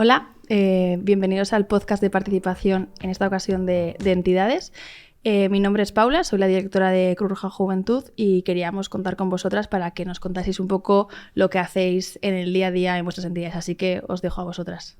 Hola, bienvenidos al podcast de participación, en esta ocasión de entidades. Mi nombre es Paula, soy la directora de Cruz Roja Juventud y queríamos contar con vosotras para que nos contaseis un poco lo que hacéis en el día a día en vuestras entidades, así que os dejo a vosotras.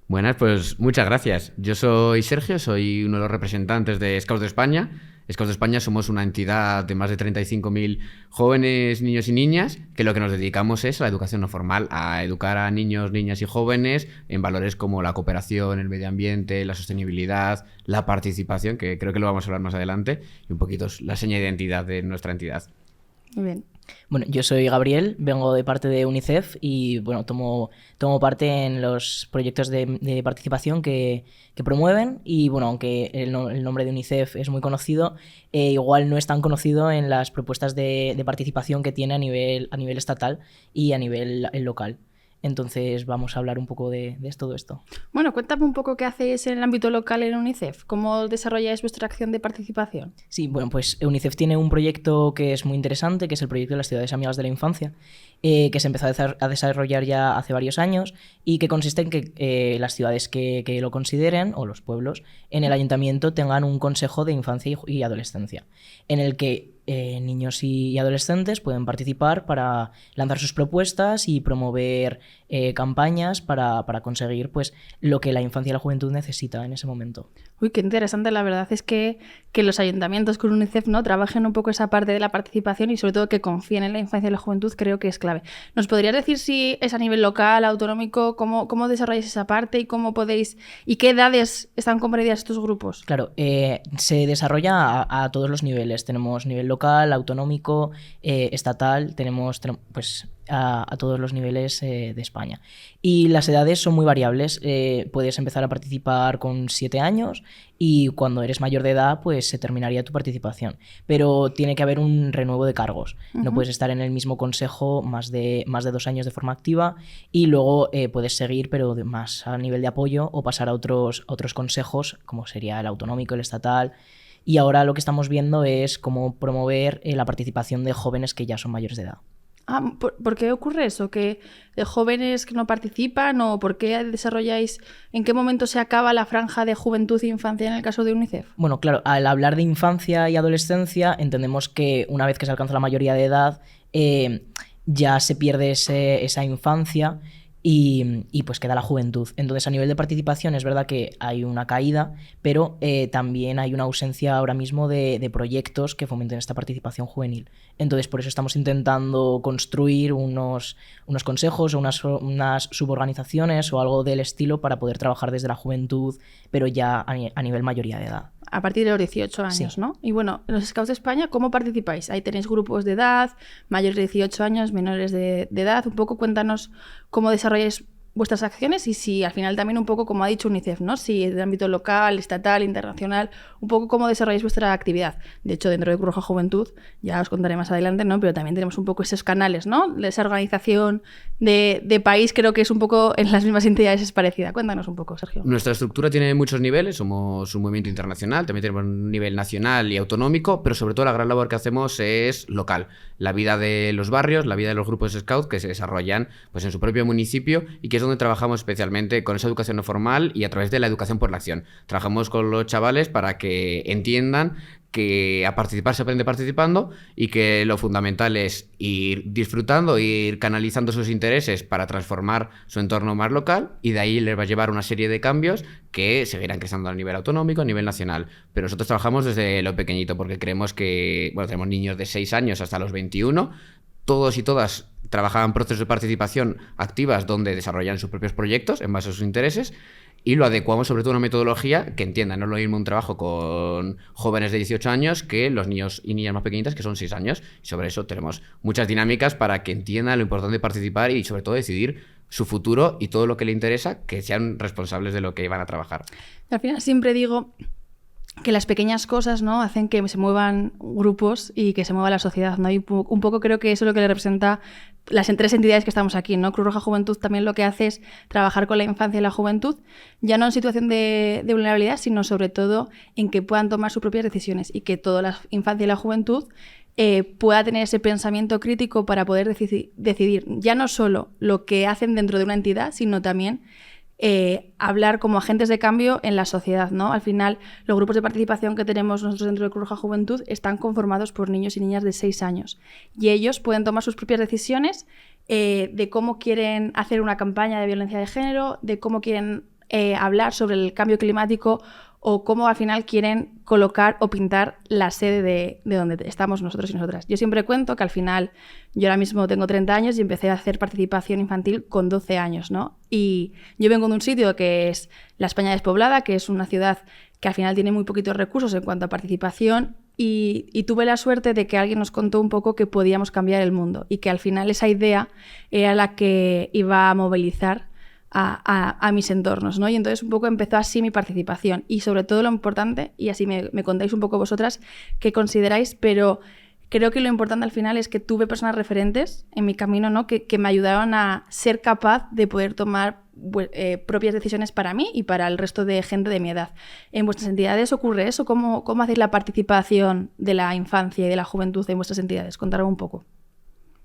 Buenas, pues muchas gracias. Yo soy Sergio, soy uno de los representantes de Scouts de España. Scouts de España somos una entidad de más de 35.000 jóvenes, niños y niñas, que lo que nos dedicamos es a la educación no formal, a educar a niños, niñas y jóvenes en valores como la cooperación, el medio ambiente, la sostenibilidad, la participación, que creo que lo vamos a hablar más adelante, y un poquito la seña de identidad de nuestra entidad. Muy bien. Bueno, yo soy Gabriel, vengo de parte de UNICEF y bueno, tomo parte en los proyectos de participación que promueven y bueno, aunque el nombre de UNICEF es muy conocido, igual no es tan conocido en las propuestas de participación que tiene a nivel estatal y a nivel local. Entonces vamos a hablar un poco de todo esto. Bueno, cuéntame un poco qué hacéis en el ámbito local en UNICEF. ¿Cómo desarrolláis vuestra acción de participación? Sí, bueno, pues UNICEF tiene un proyecto que es muy interesante, que es el proyecto de las ciudades amigas de la infancia, que se empezó a desarrollar ya hace varios años y que consiste en que las ciudades que lo consideren, o los pueblos, en el ayuntamiento tengan un consejo de infancia y adolescencia, en el que niños y adolescentes pueden participar para lanzar sus propuestas y promover campañas para conseguir pues, lo que la infancia y la juventud necesita en ese momento. Uy, qué interesante. La verdad es que los ayuntamientos con UNICEF, ¿no?, trabajen un poco esa parte de la participación y sobre todo que confíen en la infancia y la juventud, creo que es clave. ¿Nos podrías decir si es a nivel local, autonómico, cómo desarrolláis esa parte y cómo podéis y qué edades están comprendidas estos grupos? Claro, se desarrolla a todos los niveles. Tenemos nivel local, autonómico, estatal, tenemos pues a todos los niveles de España. Y las edades son muy variables. Puedes empezar a participar con 7 años y cuando eres mayor de edad pues se terminaría tu participación. Pero tiene que haber un renuevo de cargos. Uh-huh. No puedes estar en el mismo consejo más de 2 años de forma activa y luego puedes seguir pero más a nivel de apoyo o pasar a otros consejos como sería el autonómico, el estatal. Y ahora lo que estamos viendo es cómo promover la participación de jóvenes que ya son mayores de edad. ¿Por qué ocurre eso? ¿Que de jóvenes que no participan o por qué desarrolláis, en qué momento se acaba la franja de juventud e infancia en el caso de UNICEF? Bueno, claro, al hablar de infancia y adolescencia entendemos que una vez que se alcanza la mayoría de edad ya se pierde esa infancia y pues queda la juventud. Entonces a nivel de participación es verdad que hay una caída, pero también hay una ausencia ahora mismo de proyectos que fomenten esta participación juvenil. Entonces por eso estamos intentando construir unos consejos o unas suborganizaciones o algo del estilo para poder trabajar desde la juventud, pero ya a nivel mayoría de edad. A partir de los 18 años, sí. ¿No? Y bueno, en los Scouts de España, ¿cómo participáis? Ahí tenéis grupos de edad, mayores de 18 años, menores de edad. Un poco cuéntanos cómo desarrolláis vuestras acciones y si al final también un poco, como ha dicho UNICEF, ¿no? Si es de ámbito local, estatal, internacional, un poco cómo desarrolláis vuestra actividad. De hecho, dentro de Cruz Roja Juventud, ya os contaré más adelante, ¿no? Pero también tenemos un poco esos canales, ¿no? Esa organización de país, creo que es un poco en las mismas entidades es parecida. Cuéntanos un poco, Sergio. Nuestra estructura tiene muchos niveles, somos un movimiento internacional, también tenemos un nivel nacional y autonómico, pero sobre todo la gran labor que hacemos es local. La vida de los barrios, la vida de los grupos Scout que se desarrollan pues, en su propio municipio y que es donde trabajamos especialmente con esa educación no formal y a través de la educación por la acción. Trabajamos con los chavales para que entiendan que a participar se aprende participando y que lo fundamental es ir disfrutando, ir canalizando sus intereses para transformar su entorno más local y de ahí les va a llevar una serie de cambios que seguirán creciendo a nivel autonómico, a nivel nacional. Pero nosotros trabajamos desde lo pequeñito porque creemos que, bueno, tenemos niños de 6 años hasta los 21, todos y todas trabajan procesos de participación activas donde desarrollan sus propios proyectos en base a sus intereses y lo adecuamos sobre todo a una metodología que entiendan. No es lo mismo un trabajo con jóvenes de 18 años que los niños y niñas más pequeñitas que son 6 años. Y sobre eso tenemos muchas dinámicas para que entiendan lo importante de participar y sobre todo decidir su futuro y todo lo que le interesa, que sean responsables de lo que van a trabajar. Al final siempre digo que las pequeñas cosas, ¿no?, hacen que se muevan grupos y que se mueva la sociedad, ¿no? Y un poco creo que eso es lo que le representa las 3 entidades que estamos aquí, ¿no? Cruz Roja Juventud también lo que hace es trabajar con la infancia y la juventud, ya no en situación de vulnerabilidad, sino sobre todo en que puedan tomar sus propias decisiones y que toda la infancia y la juventud pueda tener ese pensamiento crítico para poder decidir ya no solo lo que hacen dentro de una entidad, sino también hablar como agentes de cambio en la sociedad, ¿no? Al final, los grupos de participación que tenemos nosotros dentro de Cruz Roja Juventud están conformados por niños y niñas de 6 años y ellos pueden tomar sus propias decisiones de cómo quieren hacer una campaña de violencia de género, de cómo quieren hablar sobre el cambio climático o cómo al final quieren colocar o pintar la sede de donde estamos nosotros y nosotras. Yo siempre cuento que al final, yo ahora mismo tengo 30 años y empecé a hacer participación infantil con 12 años, ¿no? Y yo vengo de un sitio que es la España despoblada, que es una ciudad que al final tiene muy poquitos recursos en cuanto a participación y tuve la suerte de que alguien nos contó un poco que podíamos cambiar el mundo y que al final esa idea era la que iba a movilizar a mis entornos, ¿no? Y entonces un poco empezó así mi participación y sobre todo lo importante, y así me contáis un poco vosotras qué consideráis, pero creo que lo importante al final es que tuve personas referentes en mi camino, ¿no? que me ayudaron a ser capaz de poder tomar propias decisiones para mí y para el resto de gente de mi edad. ¿En vuestras entidades ocurre eso? ¿Cómo hacéis la participación de la infancia y de la juventud en vuestras entidades? Contadme un poco.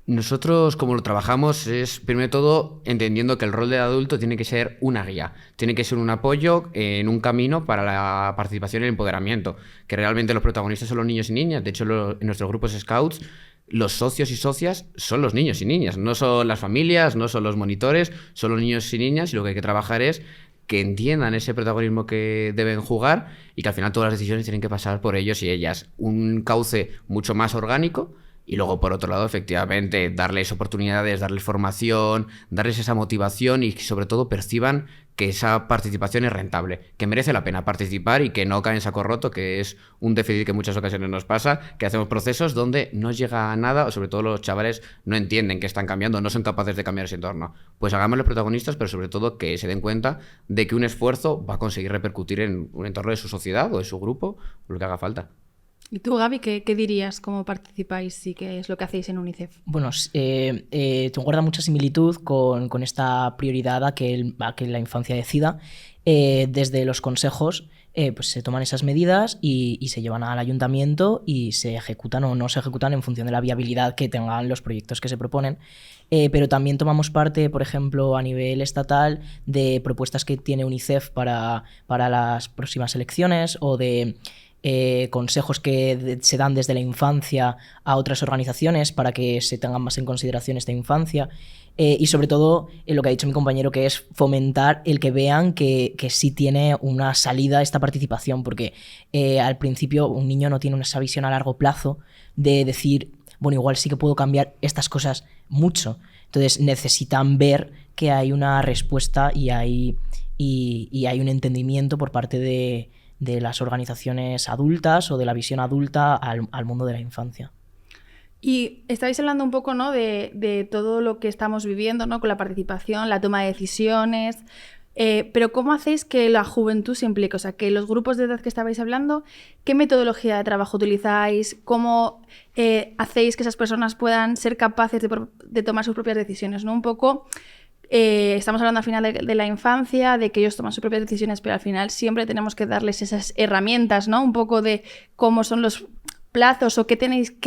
Nosotros, como lo trabajamos, es primero de todo entendiendo que el rol del adulto tiene que ser una guía, tiene que ser un apoyo en un camino para la participación y el empoderamiento, que realmente los protagonistas son los niños y niñas. De hecho, en nuestros grupos Scouts, los socios y socias son los niños y niñas, no son las familias, no son los monitores, son los niños y niñas, y lo que hay que trabajar es que entiendan ese protagonismo que deben jugar y que al final todas las decisiones tienen que pasar por ellos y ellas. Un cauce mucho más orgánico. Y luego, por otro lado, efectivamente, darles oportunidades, darles formación, darles esa motivación y sobre todo perciban que esa participación es rentable, que merece la pena participar y que no cae en saco roto, que es un déficit que en muchas ocasiones nos pasa, que hacemos procesos donde no llega a nada o sobre todo los chavales no entienden que están cambiando, no son capaces de cambiar ese entorno. Pues hagámoslos protagonistas, pero sobre todo que se den cuenta de que un esfuerzo va a conseguir repercutir en un entorno de su sociedad o de su grupo o lo que haga falta. ¿Y tú, Gaby, qué dirías? ¿Cómo participáis y qué es lo que hacéis en UNICEF? Bueno, te guarda mucha similitud con esta prioridad a que la infancia decida. Desde los consejos pues se toman esas medidas y se llevan al ayuntamiento y se ejecutan o no se ejecutan en función de la viabilidad que tengan los proyectos que se proponen. Pero también tomamos parte, por ejemplo, a nivel estatal, de propuestas que tiene UNICEF para las próximas elecciones o de consejos que se dan desde la infancia a otras organizaciones para que se tengan más en consideración esta infancia y sobre todo lo que ha dicho mi compañero, que es fomentar el que vean que sí tiene una salida esta participación, porque al principio un niño no tiene esa visión a largo plazo de decir, bueno, igual sí que puedo cambiar estas cosas mucho. Entonces necesitan ver que hay una respuesta y hay un entendimiento por parte de las organizaciones adultas o de la visión adulta al mundo de la infancia. Y estáis hablando un poco, ¿no? de todo lo que estamos viviendo, ¿no? Con la participación, la toma de decisiones, pero ¿cómo hacéis que la juventud se implique? O sea, que los grupos de edad que estabais hablando, ¿qué metodología de trabajo utilizáis? ¿Cómo hacéis que esas personas puedan ser capaces de tomar sus propias decisiones, ¿no? Un poco... estamos hablando al final de la infancia, de que ellos toman sus propias decisiones, pero al final siempre tenemos que darles esas herramientas, ¿no? Un poco de cómo son los plazos o qué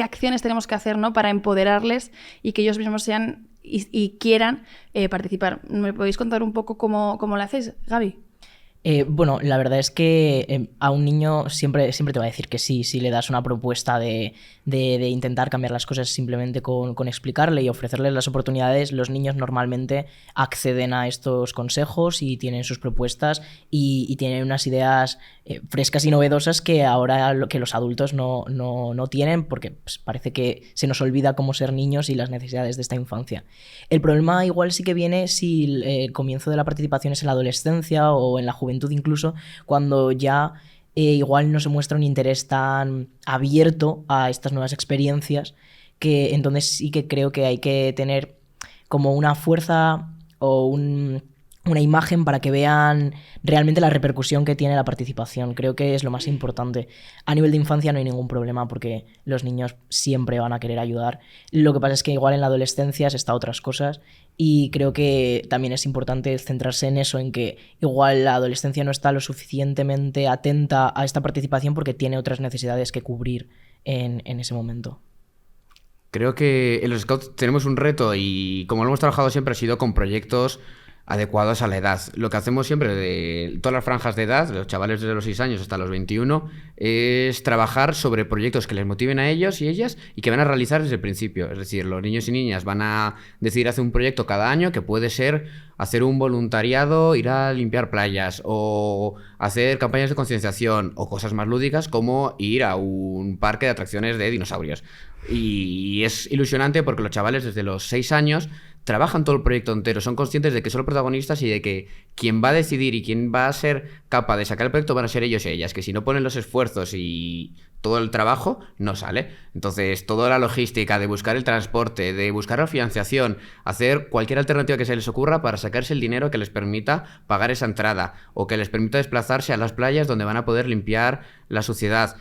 acciones tenemos que hacer, ¿no? Para empoderarles y que ellos mismos sean y quieran participar. ¿Me podéis contar un poco cómo lo hacéis, Gaby? Bueno, la verdad es que a un niño siempre te va a decir que sí, si le das una propuesta de intentar cambiar las cosas simplemente con explicarle y ofrecerles las oportunidades. Los niños normalmente acceden a estos consejos y tienen sus propuestas y tienen unas ideas frescas y novedosas que ahora que los adultos no tienen, porque pues, parece que se nos olvida cómo ser niños y las necesidades de esta infancia. El problema igual sí que viene si el comienzo de la participación es en la adolescencia o en la juventud incluso, cuando ya igual no se muestra un interés tan abierto a estas nuevas experiencias, que entonces sí que creo que hay que tener como una fuerza o una imagen para que vean realmente la repercusión que tiene la participación. Creo que es lo más importante. A nivel de infancia no hay ningún problema porque los niños siempre van a querer ayudar. Lo que pasa es que igual en la adolescencia se está otras cosas y creo que también es importante centrarse en eso, en que igual la adolescencia no está lo suficientemente atenta a esta participación porque tiene otras necesidades que cubrir en ese momento. Creo que en los Scouts tenemos un reto y como lo hemos trabajado siempre ha sido con proyectos adecuados a la edad. Lo que hacemos siempre de todas las franjas de edad, los chavales desde los 6 años hasta los 21, es trabajar sobre proyectos que les motiven a ellos y ellas y que van a realizar desde el principio. Es decir, los niños y niñas van a decidir hacer un proyecto cada año que puede ser hacer un voluntariado, ir a limpiar playas o hacer campañas de concienciación o cosas más lúdicas como ir a un parque de atracciones de dinosaurios. Y es ilusionante porque los chavales desde los 6 años trabajan todo el proyecto entero, son conscientes de que son los protagonistas y de que quien va a decidir y quien va a ser capaz de sacar el proyecto van a ser ellos y ellas, que si no ponen los esfuerzos y todo el trabajo, no sale. Entonces, toda la logística de buscar el transporte, de buscar la financiación, hacer cualquier alternativa que se les ocurra para sacarse el dinero que les permita pagar esa entrada o que les permita desplazarse a las playas donde van a poder limpiar la suciedad.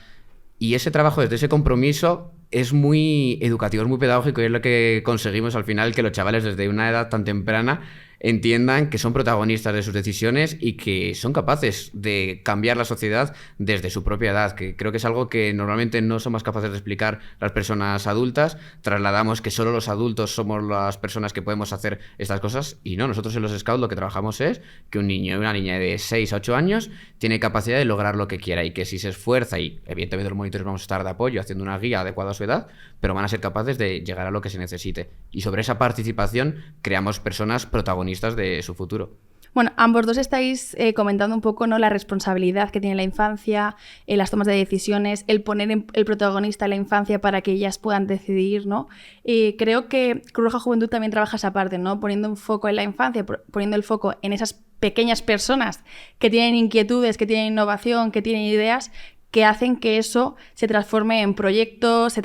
Y ese trabajo, desde ese compromiso, es muy educativo, es muy pedagógico y es lo que conseguimos al final, que los chavales desde una edad tan temprana entiendan que son protagonistas de sus decisiones y que son capaces de cambiar la sociedad desde su propia edad, que creo que es algo que normalmente no somos capaces de explicar las personas adultas. Trasladamos que solo los adultos somos las personas que podemos hacer estas cosas y no, nosotros en los Scouts lo que trabajamos es que un niño y una niña de 6 a 8 años tiene capacidad de lograr lo que quiera y que si se esfuerza, y evidentemente los monitores vamos a estar de apoyo haciendo una guía adecuada a su edad, pero van a ser capaces de llegar a lo que se necesite. Y sobre esa participación creamos personas protagonistas de su futuro. Bueno, ambos dos estáis comentando un poco, ¿no?, la responsabilidad que tiene la infancia, las tomas de decisiones, el poner el protagonista en la infancia para que ellas puedan decidir, ¿no? Creo que Cruz Roja Juventud también trabaja esa parte, ¿no? Poniendo un foco en la infancia, poniendo el foco en esas pequeñas personas que tienen inquietudes, que tienen innovación, que tienen ideas, que hacen que eso se transforme en proyectos, se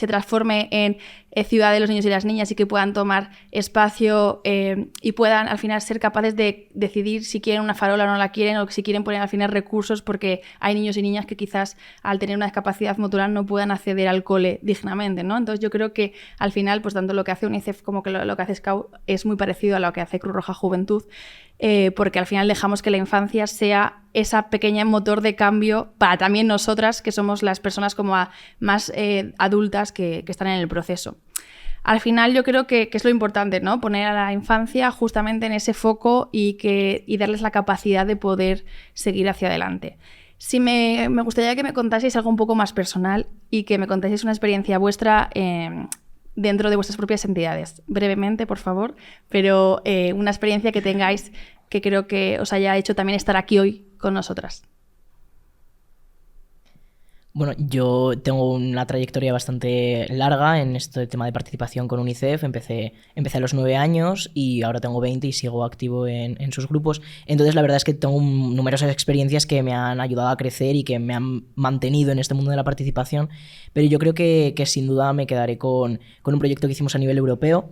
transforme en ciudad de los niños y las niñas y que puedan tomar espacio y puedan al final ser capaces de decidir si quieren una farola o no la quieren, o si quieren poner al final recursos, porque hay niños y niñas que quizás al tener una discapacidad motora no puedan acceder al cole dignamente, ¿no? Entonces yo creo que al final, pues tanto lo que hace UNICEF como que lo que hace Scout es muy parecido a lo que hace Cruz Roja Juventud, porque al final dejamos que la infancia sea esa pequeña motor de cambio para también nosotras, que somos las personas como más adultas que están en el proceso. Al final yo creo que es lo importante, ¿no? Poner a la infancia justamente en ese foco y darles la capacidad de poder seguir hacia adelante. Sí, me gustaría que me contaseis algo un poco más personal y que me contaseis una experiencia vuestra dentro de vuestras propias entidades. Brevemente, por favor, pero una experiencia que tengáis que creo que os haya hecho también estar aquí hoy con nosotras. Bueno, yo tengo una trayectoria bastante larga en este tema de participación con UNICEF. Empecé a los 9 años y ahora tengo 20 y sigo activo en sus grupos. Entonces, la verdad es que tengo numerosas experiencias que me han ayudado a crecer y que me han mantenido en este mundo de la participación. Pero yo creo que sin duda me quedaré con un proyecto que hicimos a nivel europeo,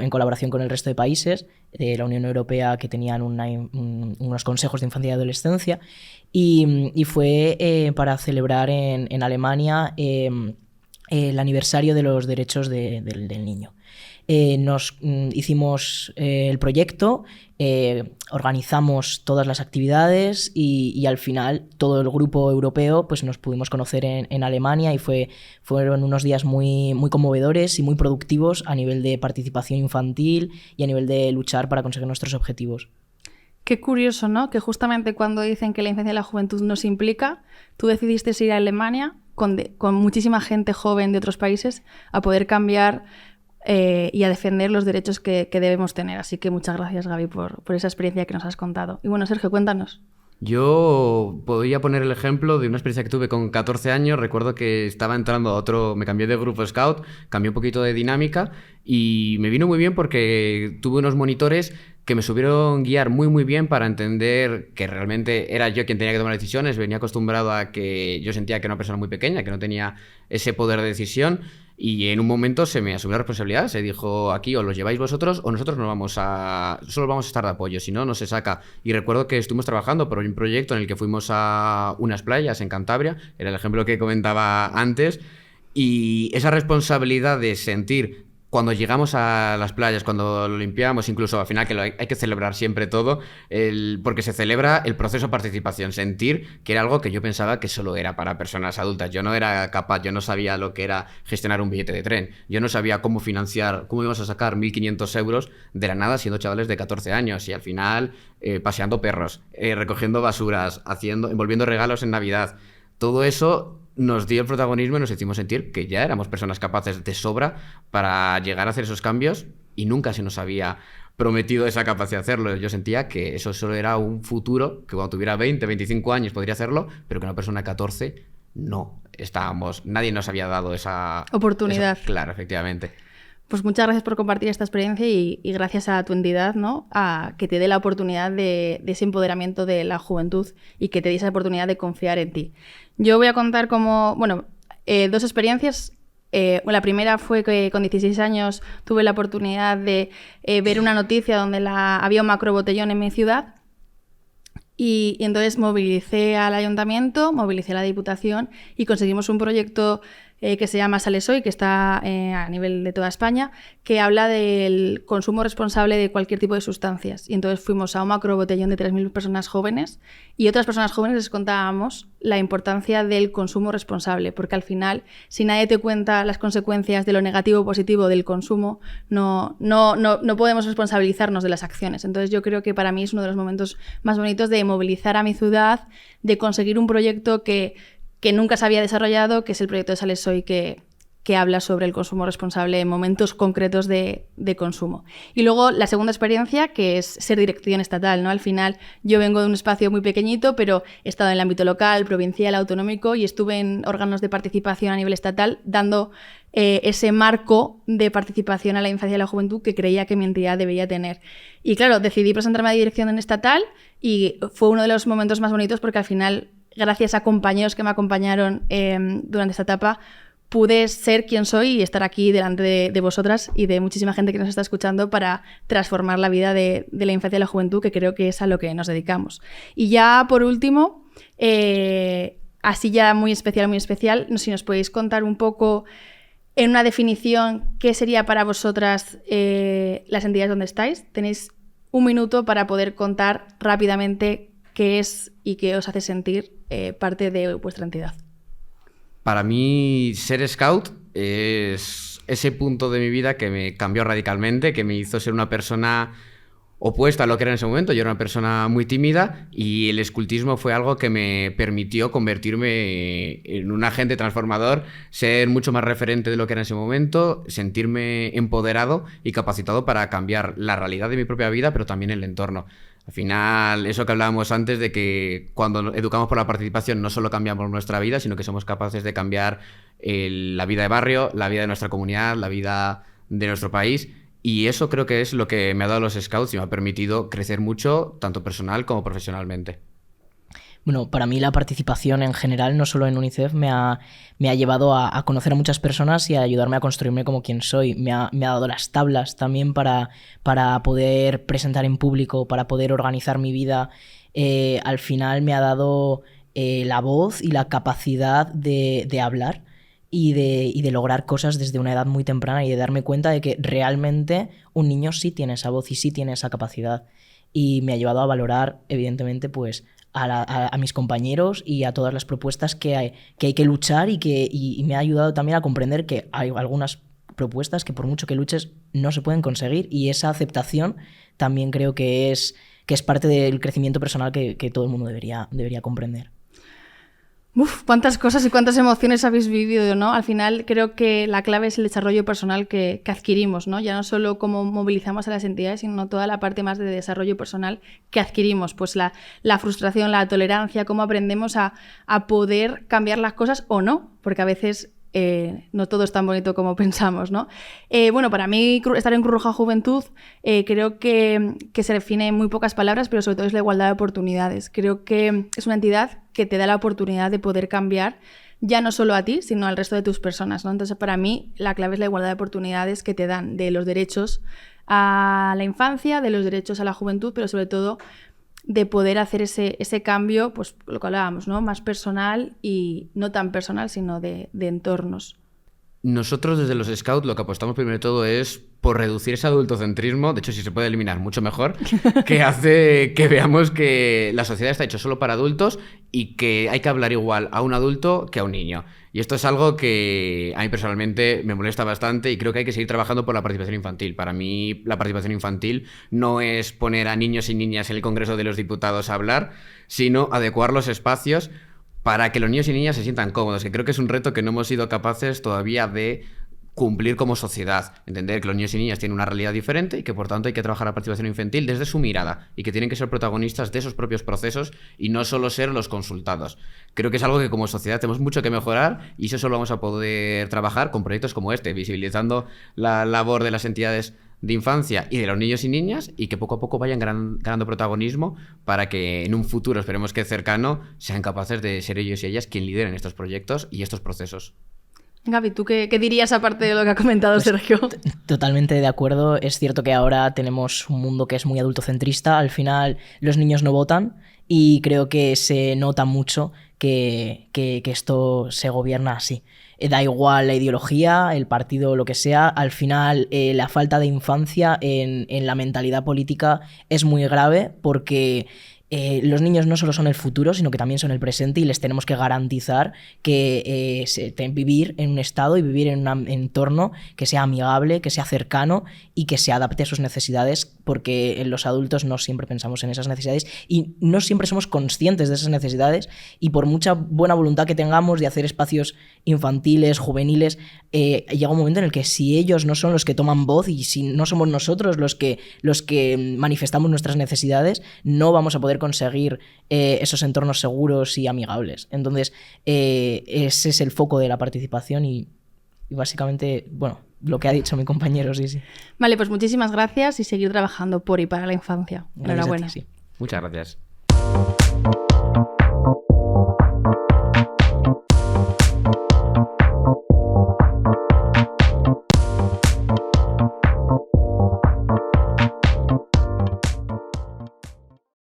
en colaboración con el resto de países de la Unión Europea que tenían unos consejos de infancia y adolescencia, y fue para celebrar en Alemania el aniversario de los derechos del niño. Hicimos el proyecto, organizamos todas las actividades y al final todo el grupo europeo pues nos pudimos conocer en Alemania y fueron unos días muy, muy conmovedores y muy productivos a nivel de participación infantil y a nivel de luchar para conseguir nuestros objetivos. Qué curioso, ¿no? Que justamente cuando dicen que la infancia y la juventud nos implica, tú decidiste ir a Alemania con muchísima gente joven de otros países a poder cambiar y a defender los derechos que debemos tener. Así que muchas gracias, Gaby, por esa experiencia que nos has contado. Y bueno, Sergio, cuéntanos. Yo podría poner el ejemplo de una experiencia que tuve con 14 años. Recuerdo que estaba entrando a otro, me cambié de grupo Scout, cambié un poquito de dinámica y me vino muy bien porque tuve unos monitores que me supieron guiar muy muy bien para entender que realmente era yo quien tenía que tomar decisiones. Venía acostumbrado a que yo sentía que era una persona muy pequeña, que no tenía ese poder de decisión, y en un momento se me asumió la responsabilidad. Se dijo, aquí o los lleváis vosotros o nosotros solo vamos a estar de apoyo, si no, no se saca. Y recuerdo que estuvimos trabajando por un proyecto en el que fuimos a unas playas en Cantabria, era el ejemplo que comentaba antes, y esa responsabilidad de sentir cuando llegamos a las playas, cuando lo limpiamos, incluso al final que hay que celebrar siempre todo, porque se celebra el proceso de participación, sentir que era algo que yo pensaba que solo era para personas adultas. Yo no era capaz, yo no sabía lo que era gestionar un billete de tren, yo no sabía cómo financiar, cómo íbamos a sacar 1.500 euros de la nada siendo chavales de 14 años y al final paseando perros, recogiendo basuras, envolviendo regalos en Navidad. Todo eso nos dio el protagonismo y nos hicimos sentir que ya éramos personas capaces de sobra para llegar a hacer esos cambios y nunca se nos había prometido esa capacidad de hacerlo. Yo sentía que eso solo era un futuro, que cuando tuviera 20, 25 años podría hacerlo, pero que una persona de 14 no nadie nos había dado esa oportunidad. Claro, efectivamente. Pues muchas gracias por compartir esta experiencia y gracias a tu entidad, ¿no? A que te dé la oportunidad de ese empoderamiento de la juventud y que te dé esa oportunidad de confiar en ti. Yo voy a contar dos experiencias. La primera fue que con 16 años tuve la oportunidad de ver una noticia donde había un macrobotellón en mi ciudad y entonces movilicé al ayuntamiento, movilicé a la Diputación y conseguimos un proyecto que se llama Sales Hoy, que está a nivel de toda España, que habla del consumo responsable de cualquier tipo de sustancias. Y entonces fuimos a un macrobotellón de 3.000 personas jóvenes y otras personas jóvenes les contábamos la importancia del consumo responsable, porque al final, si nadie te cuenta las consecuencias de lo negativo o positivo del consumo, no podemos responsabilizarnos de las acciones. Entonces yo creo que para mí es uno de los momentos más bonitos de movilizar a mi ciudad, de conseguir un proyecto que nunca se había desarrollado, que es el proyecto de Sales Hoy, que habla sobre el consumo responsable en momentos concretos de consumo. Y luego la segunda experiencia, que es ser dirección estatal, ¿no? Al final yo vengo de un espacio muy pequeñito, pero he estado en el ámbito local, provincial, autonómico y estuve en órganos de participación a nivel estatal dando ese marco de participación a la infancia y a la juventud que creía que mi entidad debía tener. Y claro, decidí presentarme a la dirección en estatal y fue uno de los momentos más bonitos porque al final, gracias a compañeros que me acompañaron durante esta etapa, pude ser quien soy y estar aquí delante de vosotras y de muchísima gente que nos está escuchando para transformar la vida de la infancia y la juventud, que creo que es a lo que nos dedicamos. Y ya por último, así ya muy especial, si nos podéis contar un poco en una definición qué sería para vosotras las entidades donde estáis. Tenéis un minuto para poder contar rápidamente qué es y qué os hace sentir parte de vuestra entidad. Para mí, ser scout es ese punto de mi vida que me cambió radicalmente, que me hizo ser una persona opuesta a lo que era en ese momento. Yo era una persona muy tímida y el escultismo fue algo que me permitió convertirme en un agente transformador, ser mucho más referente de lo que era en ese momento, sentirme empoderado y capacitado para cambiar la realidad de mi propia vida, pero también el entorno. Al final, eso que hablábamos antes de que cuando educamos por la participación no solo cambiamos nuestra vida, sino que somos capaces de cambiar la vida de barrio, la vida de nuestra comunidad, la vida de nuestro país. Y eso creo que es lo que me ha dado los Scouts y me ha permitido crecer mucho, tanto personal como profesionalmente. Bueno, para mí la participación en general, no solo en UNICEF, me ha llevado a conocer a muchas personas y a ayudarme a construirme como quien soy. Me ha dado las tablas también para poder presentar en público, para poder organizar mi vida. Al final me ha dado la voz y la capacidad de hablar y de lograr cosas desde una edad muy temprana y de darme cuenta de que realmente un niño sí tiene esa voz y sí tiene esa capacidad. Y me ha llevado a valorar, evidentemente, pues a mis compañeros y a todas las propuestas que hay que luchar y me ha ayudado también a comprender que hay algunas propuestas que por mucho que luches no se pueden conseguir, y esa aceptación también creo que es parte del crecimiento personal que todo el mundo debería comprender. Uf, cuántas cosas y cuántas emociones habéis vivido, ¿no? Al final creo que la clave es el desarrollo personal que adquirimos, ¿no? Ya no solo cómo movilizamos a las entidades, sino toda la parte más de desarrollo personal que adquirimos. Pues la frustración, la tolerancia, cómo aprendemos a poder cambiar las cosas o no, porque a veces no todo es tan bonito como pensamos, ¿no? Bueno, para mí estar en Cruz Roja Juventud creo que se define en muy pocas palabras, pero sobre todo es la igualdad de oportunidades. Creo que es una entidad que te da la oportunidad de poder cambiar ya no solo a ti, sino al resto de tus personas, ¿no? Entonces, para mí, la clave es la igualdad de oportunidades que te dan de los derechos a la infancia, de los derechos a la juventud, pero sobre todo de poder hacer ese cambio, pues lo que hablábamos, ¿no? Más personal y no tan personal, sino de entornos. Nosotros desde los Scouts lo que apostamos primero de todo es por reducir ese adultocentrismo, de hecho si se puede eliminar mucho mejor, que hace que veamos que la sociedad está hecha solo para adultos y que hay que hablar igual a un adulto que a un niño. Y esto es algo que a mí personalmente me molesta bastante y creo que hay que seguir trabajando por la participación infantil. Para mí la participación infantil no es poner a niños y niñas en el Congreso de los Diputados a hablar, sino adecuar los espacios para que los niños y niñas se sientan cómodos, que creo que es un reto que no hemos sido capaces todavía de cumplir como sociedad. Entender que los niños y niñas tienen una realidad diferente y que por tanto hay que trabajar la participación infantil desde su mirada y que tienen que ser protagonistas de esos propios procesos y no solo ser los consultados. Creo que es algo que como sociedad tenemos mucho que mejorar y eso solo vamos a poder trabajar con proyectos como este, visibilizando la labor de las entidades de infancia y de los niños y niñas y que poco a poco vayan ganando protagonismo para que en un futuro, esperemos que cercano, sean capaces de ser ellos y ellas quien lideren estos proyectos y estos procesos. Gaby, ¿tú qué dirías aparte de lo que ha comentado Sergio? Totalmente de acuerdo. Es cierto que ahora tenemos un mundo que es muy adultocentrista. Al final los niños no votan y creo que se nota mucho que esto se gobierna así. Da igual la ideología, el partido, lo que sea. Al final la falta de infancia en la mentalidad política es muy grave porque los niños no solo son el futuro, sino que también son el presente y les tenemos que garantizar que vivir en un estado y vivir en un entorno que sea amigable, que sea cercano y que se adapte a sus necesidades, porque los adultos no siempre pensamos en esas necesidades y no siempre somos conscientes de esas necesidades y por mucha buena voluntad que tengamos de hacer espacios infantiles, juveniles, llega un momento en el que si ellos no son los que toman voz y si no somos nosotros los que manifestamos nuestras necesidades, no vamos a poder conseguir esos entornos seguros y amigables. Entonces, ese es el foco de la participación y básicamente, bueno, lo que ha dicho mi compañero, sí. Vale, pues muchísimas gracias y seguir trabajando por y para la infancia. Enhorabuena. Muchas gracias.